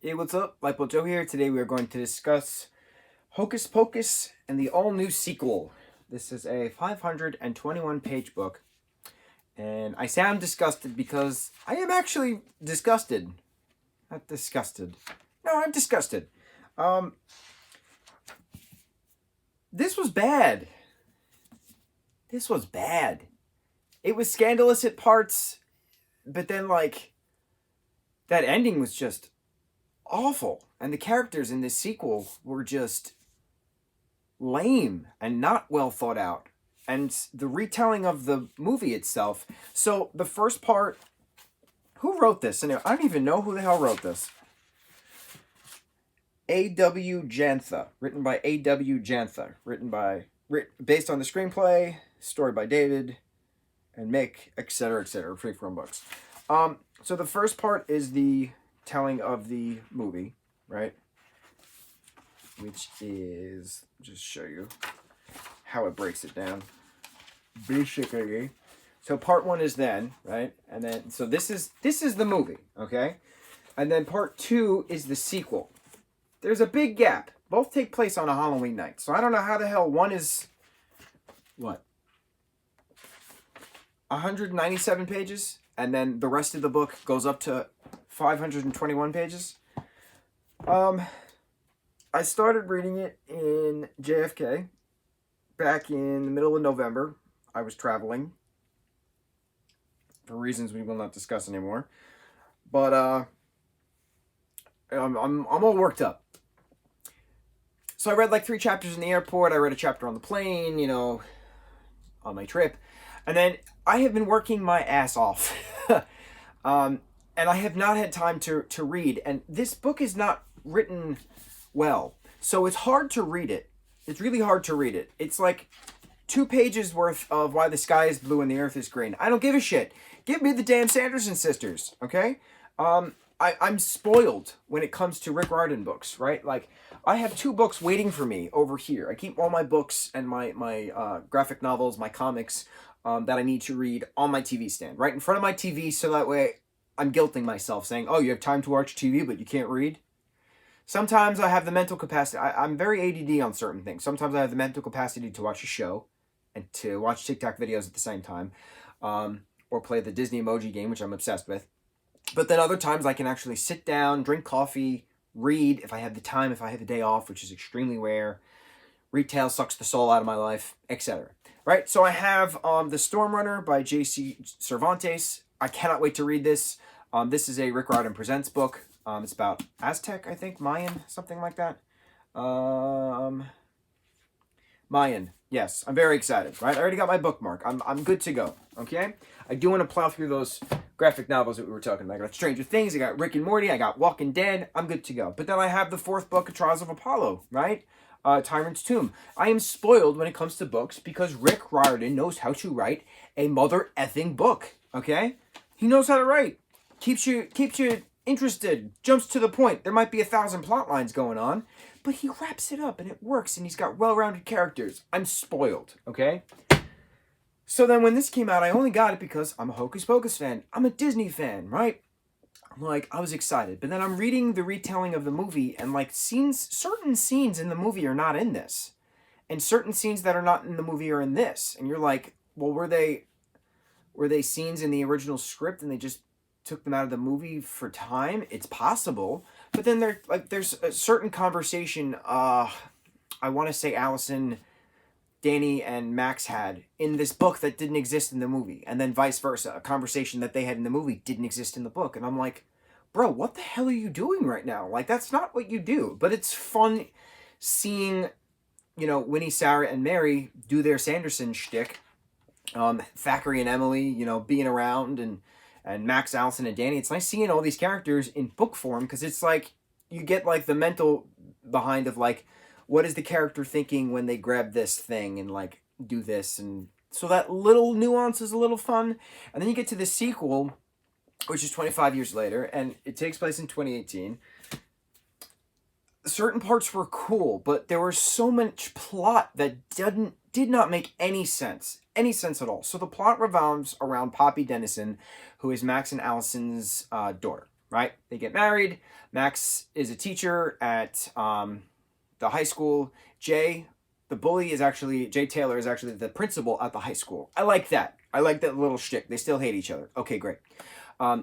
Hey, what's up? lightboltjoe here. Today we are going to discuss Hocus Pocus and the all-new sequel. This is a 521-page book, and I sound disgusted because I am actually disgusted. Not disgusted. No, I'm disgusted. This was bad. This was bad. It was scandalous at parts, but then, like, that ending was just awful. And the characters in this sequel were just lame and not well thought out. And the retelling of the movie itself. So the first part, who wrote this? And I don't even know who the hell wrote this. A.W. Jantha, written by A.W. Jantha, based on the screenplay, story by David and Mick, etc., etc., Freeform Books. So the first part is the telling of the movie, right? Which is, just show you how it breaks it down. Basically, so part one is then, right? And then, so this is the movie, okay? And then part two is the sequel. There's a big gap. Both take place on a Halloween night. So I don't know how the hell one is, what? 197 pages? And then the rest of the book goes up to 521 pages. I started reading it in JFK back in the middle of November. I was traveling for reasons we will not discuss anymore. But I'm all worked up. So I read like 3 chapters in the airport. I read a chapter on the plane, you know, on my trip. And then I have been working my ass off. And I have not had time to read. And this book is not written well. So it's hard to read it. It's really hard to read it. It's like 2 pages worth of why the sky is blue and the earth is green. I don't give a shit. Give me the damn Sanderson sisters, okay? I'm spoiled when it comes to Rick Riordan books, right? Like, I have 2 books waiting for me over here. I keep all my books and my graphic novels, my comics, that I need to read on my TV stand, right in front of my TV, so that way I'm guilting myself, saying, oh, you have time to watch TV, but you can't read? Sometimes I have the mental capacity. I'm very ADD on certain things. Sometimes I have the mental capacity to watch a show and to watch TikTok videos at the same time, or play the Disney emoji game, which I'm obsessed with. But then other times I can actually sit down, drink coffee, read if I have the time, if I have the day off, which is extremely rare. Retail sucks the soul out of my life, etc. Right? So I have The Stormrunner by J.C. Cervantes. I cannot wait to read this. This is a Rick Riordan Presents book. It's about Aztec, I think, Mayan, something like that. Mayan, yes. I'm very excited, right? I already got my bookmark. I'm good to go, okay? I do want to plow through those graphic novels that we were talking about. I got Stranger Things, I got Rick and Morty, I got Walking Dead. I'm good to go. But then I have the 4th book of Trials of Apollo, right? Tyrant's Tomb. I am spoiled when it comes to books because Rick Riordan knows how to write a mother effing book, okay? He knows how to write. Keeps you interested, jumps to the point. There might be 1,000 plot lines going on, but he wraps it up and it works and he's got well-rounded characters. I'm spoiled, okay? So then when this came out, I only got it because I'm a Hocus Pocus fan. I'm a Disney fan, right? Like, I was excited. But then I'm reading the retelling of the movie and, like, certain scenes in the movie are not in this. And certain scenes that are not in the movie are in this. And you're like, well, were they scenes in the original script and they just took them out of the movie for time? It's possible. But then there's a certain conversation, I want to say Allison, Danny, and Max had in this book that didn't exist in the movie. And then vice versa. A conversation that they had in the movie didn't exist in the book. And I'm like, bro, what the hell are you doing right now? Like, that's not what you do. But it's fun seeing, you know, Winnie, Sarah, and Mary do their Sanderson shtick. Thackeray and Emily, you know, being around, and Max, Allison, and Danny. It's nice seeing all these characters in book form because it's like you get like the mental behind of like, what is the character thinking when they grab this thing and like do this, and so that little nuance is a little fun. And then you get to the sequel, which is 25 years later, and it takes place in 2018. Certain parts were cool, but there was so much plot that did not make any sense at all. So the plot revolves around Poppy Dennison, who is Max and Allison's daughter. right? They get married. Max is a teacher at the high school. Jay, the bully, is actually, Jay Taylor is actually the principal at the high school. I like that. I like that little shtick. They still hate each other. Okay, great.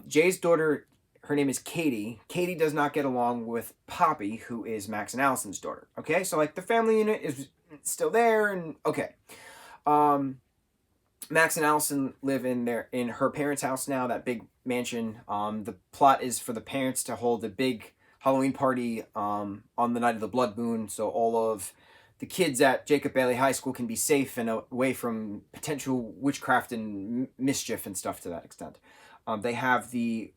Jay's daughter, her name is Katie. Katie does not get along with Poppy, who is Max and Allison's daughter. Okay, so like the family unit is still there, and okay. Max and Allison live in her parents' house now, that big mansion. The plot is for the parents to hold a big Halloween party on the night of the blood moon, so all of the kids at Jacob Bailey High School can be safe and away from potential witchcraft and mischief and stuff to that extent. They have the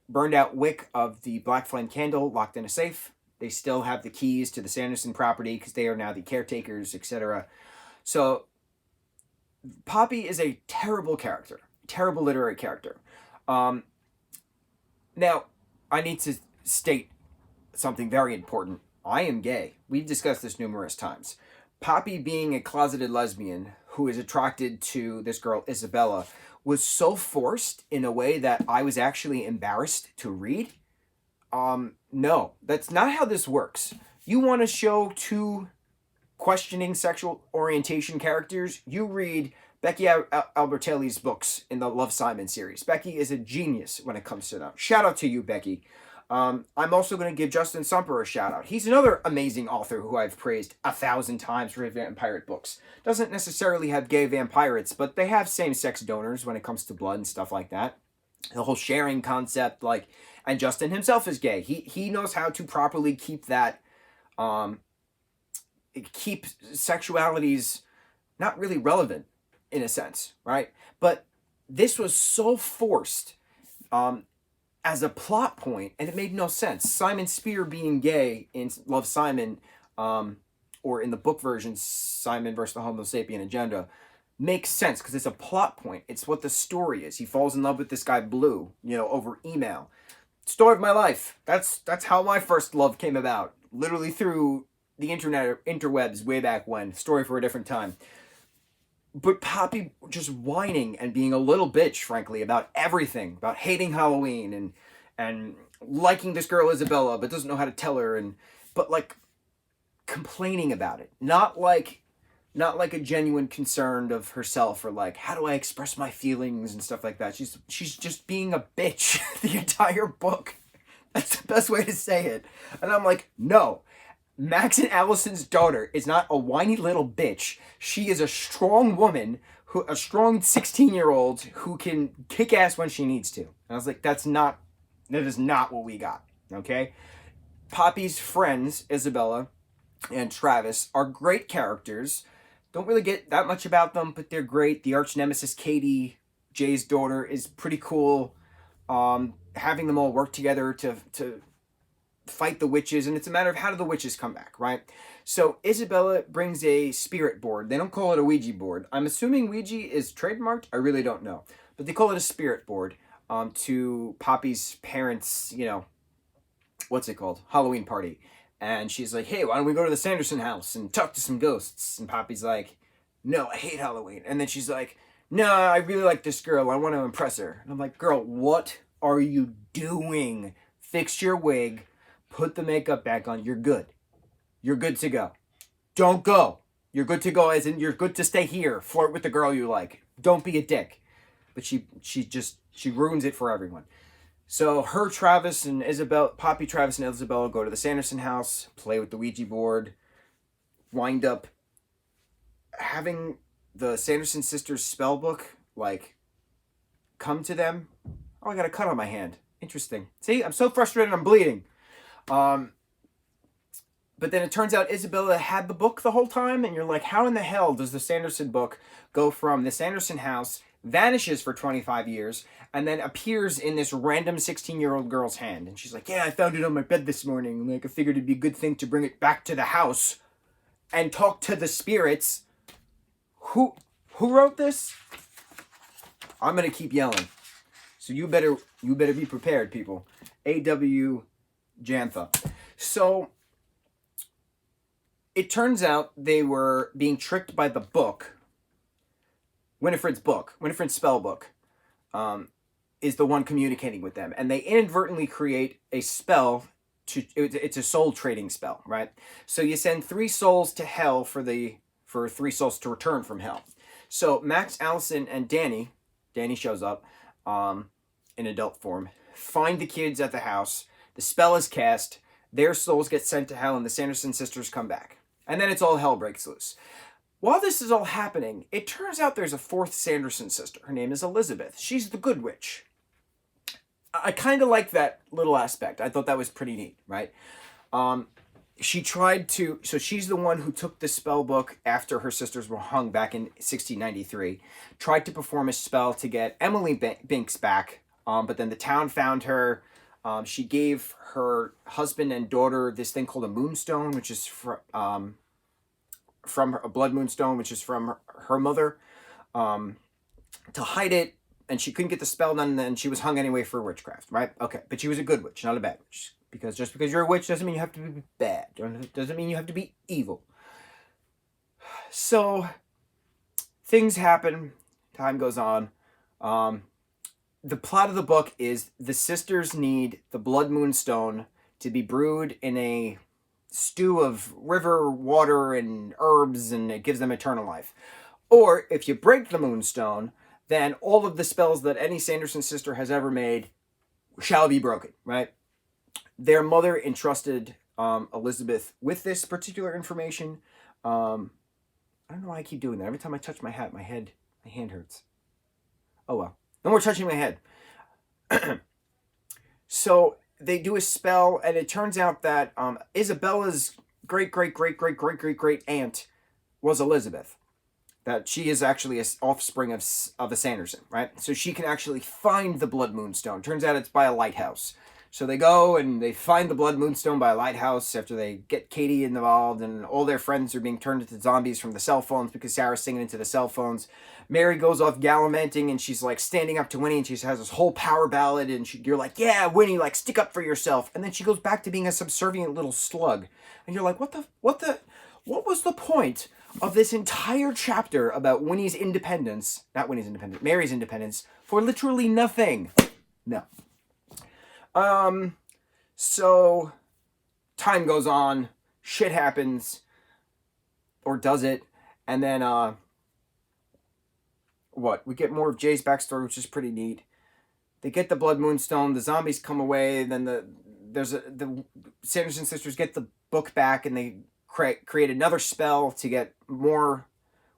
burned out wick of the black flame candle locked in a safe. They still have the keys to the Sanderson property because they are now the caretakers, etc. So Poppy is a terrible character, terrible literary character. Now, I need to state something very important. I am gay. We've discussed this numerous times. Poppy, being a closeted lesbian who is attracted to this girl, Isabella, was so forced in a way that I was actually embarrassed to read. No, that's not how this works. You want to show two questioning sexual orientation characters, you read Becky Albertelli's books in the Love, Simon series. Becky is a genius when it comes to that. Shout out to you, Becky. I'm also going to give Justin Sumper a shout out. He's another amazing author who I've praised 1,000 times for his vampire books. Doesn't necessarily have gay vampirates, but they have same-sex donors when it comes to blood and stuff like that. The whole sharing concept, and Justin himself is gay. He knows how to properly keep that, keep sexualities not really relevant in a sense, right? But this was so forced as a plot point, and it made no sense. Simon Spear being gay in Love, Simon, or in the book version, Simon versus the Homo sapien agenda, makes sense because it's a plot point. It's what the story is. He falls in love with this guy Blue, over email. Story of my life. That's how my first love came about. Literally through the internet, interwebs, way back when. Story for a different time. But Poppy just whining and being a little bitch, frankly, about everything, about hating Halloween and liking this girl Isabella, but doesn't know how to tell her, but complaining about it, not like a genuine concern of herself or how do I express my feelings and stuff like that. She's just being a bitch the entire book. That's the best way to say it. And I'm like, no. Max and Allison's daughter is not a whiny little bitch. She is a strong woman, a strong 16-year-old who can kick ass when she needs to. And I was like, that is not what we got, okay? Poppy's friends, Isabella and Travis, are great characters. Don't really get that much about them, but they're great. The arch nemesis, Katie, Jay's daughter, is pretty cool. Having them all work together to fight the witches, and it's a matter of how do the witches come back, right? So Isabella brings a spirit board. They don't call it a Ouija board. I'm assuming Ouija is trademarked. I really don't know, but they call it a spirit board to Poppy's parents, what's it called? Halloween party. And she's like, hey, why don't we go to the Sanderson house and talk to some ghosts? And Poppy's like, no, I hate Halloween. And then she's like, no, I really like this girl. I want to impress her. And I'm like, girl, what are you doing? Fix your wig. Put the makeup back on. You're good. You're good to go. Don't go. You're good to go, as in you're good to stay here. Flirt with the girl you like. Don't be a dick. But she ruins it for everyone. So Poppy, Travis, and Isabella go to the Sanderson house, play with the Ouija board, wind up having the Sanderson sisters spell book, come to them. Oh, I got a cut on my hand. Interesting. See, I'm so frustrated I'm bleeding. But then it turns out Isabella had the book the whole time, and you're like, how in the hell does the Sanderson book go from the Sanderson house, vanishes for 25 years, and then appears in this random 16-year-old girl's hand? And she's like, yeah, I found it on my bed this morning. I figured it'd be a good thing to bring it back to the house and talk to the spirits. Who wrote this? I'm going to keep yelling. So you better be prepared, people. A.W. Jantha. So it turns out they were being tricked by the book, Winifred's spell book, is the one communicating with them, and they inadvertently create a spell. It's a soul trading spell, right? So you send 3 souls to hell for 3 souls to return from hell. So Max, Allison, and Danny shows up in adult form, find the kids at the house. The spell is cast. Their souls get sent to hell, and the Sanderson sisters come back. And then it's all hell breaks loose. While this is all happening, it turns out there's a 4th Sanderson sister. Her name is Elizabeth. She's the good witch. I kind of like that little aspect. I thought that was pretty neat, right? She tried to... So she's the one who took the spell book after her sisters were hung back in 1693. Tried to perform a spell to get Emily Binks back, but then the town found her. She gave her husband and daughter this thing called a moonstone, which is from a blood moonstone, which is from her mother, to hide it, and she couldn't get the spell done, and then she was hung anyway for witchcraft, right? Okay, but she was a good witch, not a bad witch, because just because you're a witch doesn't mean you have to be bad, doesn't mean you have to be evil. So, things happen, time goes on. The plot of the book is the sisters need the blood moonstone to be brewed in a stew of river water and herbs, and it gives them eternal life. Or if you break the moonstone, then all of the spells that any Sanderson sister has ever made shall be broken, right? Their mother entrusted Elizabeth with this particular information. I don't know why I keep doing that. Every time I touch my hat, my hand hurts. Oh well. No more touching my head. So they do a spell, and it turns out that Isabella's great aunt was Elizabeth. That she is actually an offspring of a Sanderson, right? So she can actually find the blood moonstone. Turns out it's by a lighthouse. So they go and they find the blood moonstone by a lighthouse after they get Katie involved, and all their friends are being turned into zombies from the cell phones because Sarah's singing into the cell phones. Mary goes off gallivanting, and she's like standing up to Winnie, and she has this whole power ballad, and you're like, yeah, Winnie, like stick up for yourself. And then she goes back to being a subservient little slug. And you're like, what was the point of this entire chapter about Mary's independence for literally nothing? No. So time goes on, shit happens, or does it? And then, we get more of Jay's backstory, which is pretty neat. They get the blood moonstone, the zombies come away, then the Sanderson sisters get the book back, and they create another spell to get more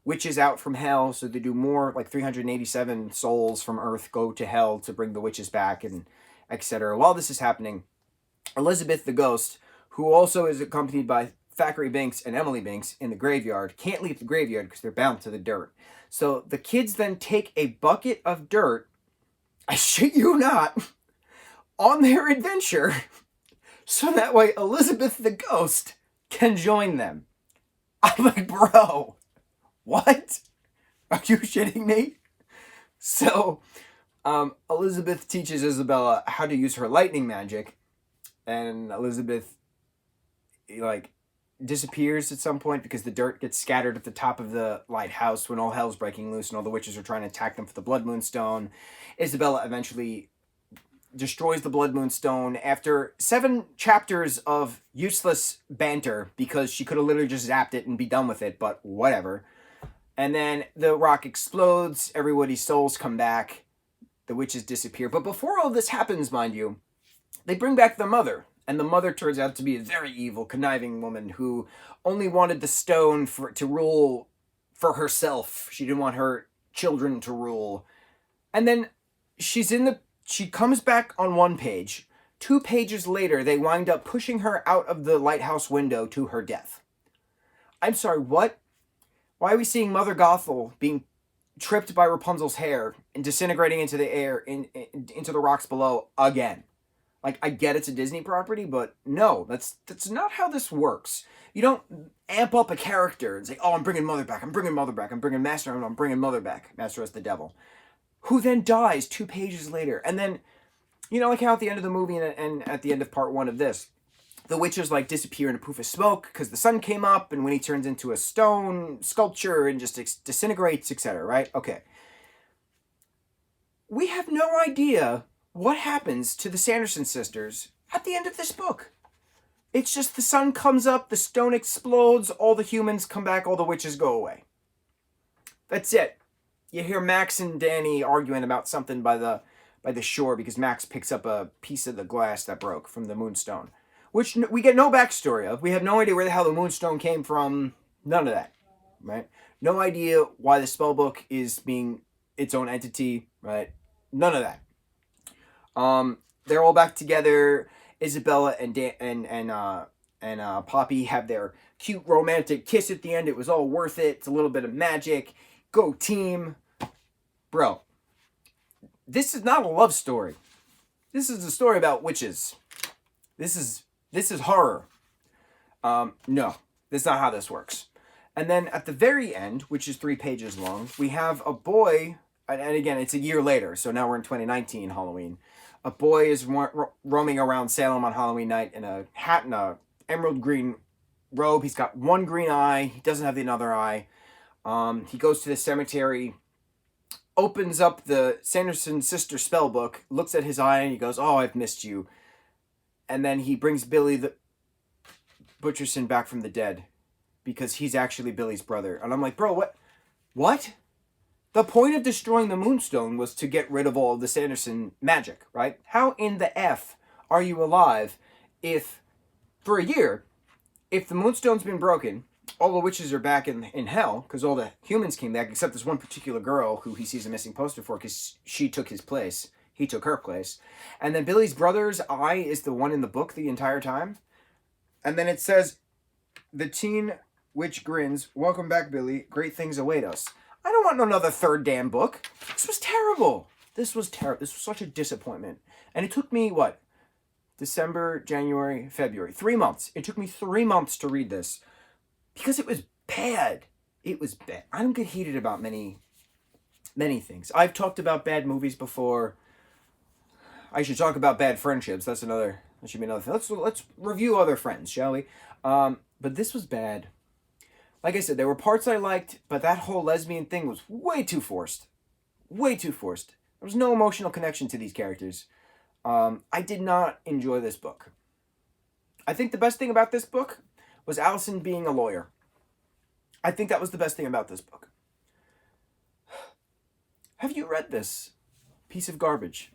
witches out from hell. So they do more, like 387 souls from Earth go to hell to bring the witches back, and etc. While this is happening, Elizabeth the ghost, who also is accompanied by Thackeray Binks and Emily Binks in the graveyard, can't leave the graveyard because they're bound to the dirt. So the kids then take a bucket of dirt, I shit you not, on their adventure, so that way Elizabeth the ghost can join them. I'm like, bro, what? Are you shitting me? So Elizabeth teaches Isabella how to use her lightning magic, and Elizabeth disappears at some point because the dirt gets scattered at the top of the lighthouse when all hell's breaking loose and all the witches are trying to attack them for the blood moonstone. Isabella eventually destroys the blood moonstone after 7 chapters of useless banter, because she could have literally just zapped it and be done with it, but whatever. And then the rock explodes, everybody's souls come back, the witches disappear. But before all this happens, mind you, they bring back the mother. And the mother turns out to be a very evil, conniving woman who only wanted the stone to rule for herself. She didn't want her children to rule. And then she comes back on 1 page. 2 pages later, they wind up pushing her out of the lighthouse window to her death. I'm sorry, what? Why are we seeing Mother Gothel being tripped by Rapunzel's hair and disintegrating into the air, into the rocks below again? Like, I get it's a Disney property, but no, that's not how this works. You don't amp up a character and say, oh, I'm bringing Mother back, I'm bringing Mother back, I'm bringing Master, I'm bringing Mother back. Master as the devil. Who then dies 2 pages later. And then, like how at the end of the movie and at the end of part 1 of this, the witches disappear in a poof of smoke because the sun came up, and when he turns into a stone sculpture and just disintegrates, etc., right? Okay. we have no idea what happens to the Sanderson sisters at the end of this book. It's just the sun comes up, the stone explodes, all the humans come back, all the witches go away. That's it. You hear Max and Danny arguing about something by the shore because Max picks up a piece of the glass that broke from the Moonstone, which we get no backstory of. We have no idea where the hell the Moonstone came from. None of that, right? No idea why the spellbook is being its own entity, right? None of that. They're all back together. Isabella and Poppy have their cute romantic kiss at the end. It was all worth it. It's a little bit of magic. Go team. Bro, this is not a love story. This is a story about witches. This is horror. No, that's not how this works. And then at the very end, which is 3 pages long, we have a boy, and again, it's a year later, so now we're in 2019 Halloween. A boy is roaming around Salem on Halloween night in a hat and a emerald green robe. He's got one green eye. He doesn't have the other eye. He goes to the cemetery, opens up the Sanderson sister spell book, looks at his eye, and he goes, "Oh, I've missed you." And then he brings Billy the Butcherson back from the dead because he's actually Billy's brother. And I'm like, bro, what? The point of destroying the Moonstone was to get rid of all of the Sanderson magic, right? How in the F are you alive if, for a year, if the Moonstone's been broken, all the witches are back in hell because all the humans came back except this one particular girl who he sees a missing poster for because she took his place. He took her place. And then Billy's brother's eye is the one in the book the entire time. And then it says, "The teen witch grins. Welcome back, Billy. Great things await us." I don't want another third damn book. This was terrible. This was terrible. This was such a disappointment. And it took me, what? December, January, February. 3 months. It took me 3 months to read this. Because it was bad. It was bad. I don't get heated about many things. I've talked about bad movies before. I should talk about bad friendships. That should be another thing. Let's review other friends, shall we? But this was bad. Like I said, there were parts I liked, but that whole lesbian thing was way too forced. Way too forced. There was no emotional connection to these characters. I did not enjoy this book. I think the best thing about this book was Allison being a lawyer. I think that was the best thing about this book. Have you read this piece of garbage?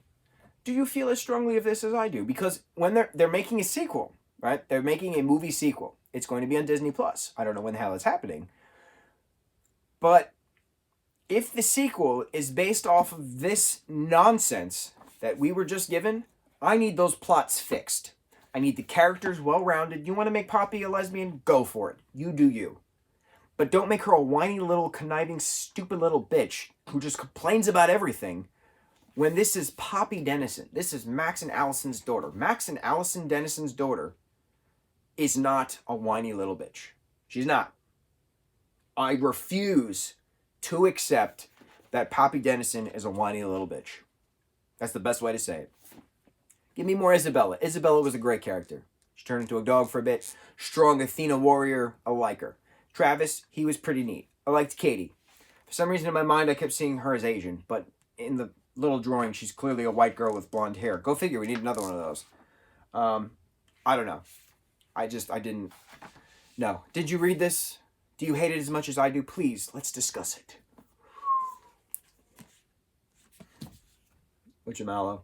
Do you feel as strongly of this as I do? Because when they're making a sequel, right? They're making a movie sequel. It's going to be on Disney Plus. I don't know when the hell it's happening. But if the sequel is based off of this nonsense that we were just given, I need those plots fixed. I need the characters well-rounded. You want to make Poppy a lesbian? Go for it. You do you. But don't make her a whiny little conniving stupid little bitch who just complains about everything when this is Poppy Dennison. This is Max and Allison's daughter. Max and Allison Dennison's daughter is not a whiny little bitch. She's not. I refuse to accept that Poppy Dennison is a whiny little bitch. That's the best way to say it. Give me more Isabella. Isabella was a great character. She turned into a dog for a bit. Strong Athena warrior. I like her. Travis, he was pretty neat. I liked Katie. For some reason in my mind, I kept seeing her as Asian, but in the little drawing, she's clearly a white girl with blonde hair. Go figure, we need another one of those. I don't know. I didn't. No. Did you read this? Do you hate it as much as I do? Please, let's discuss it. Mucho mahalo.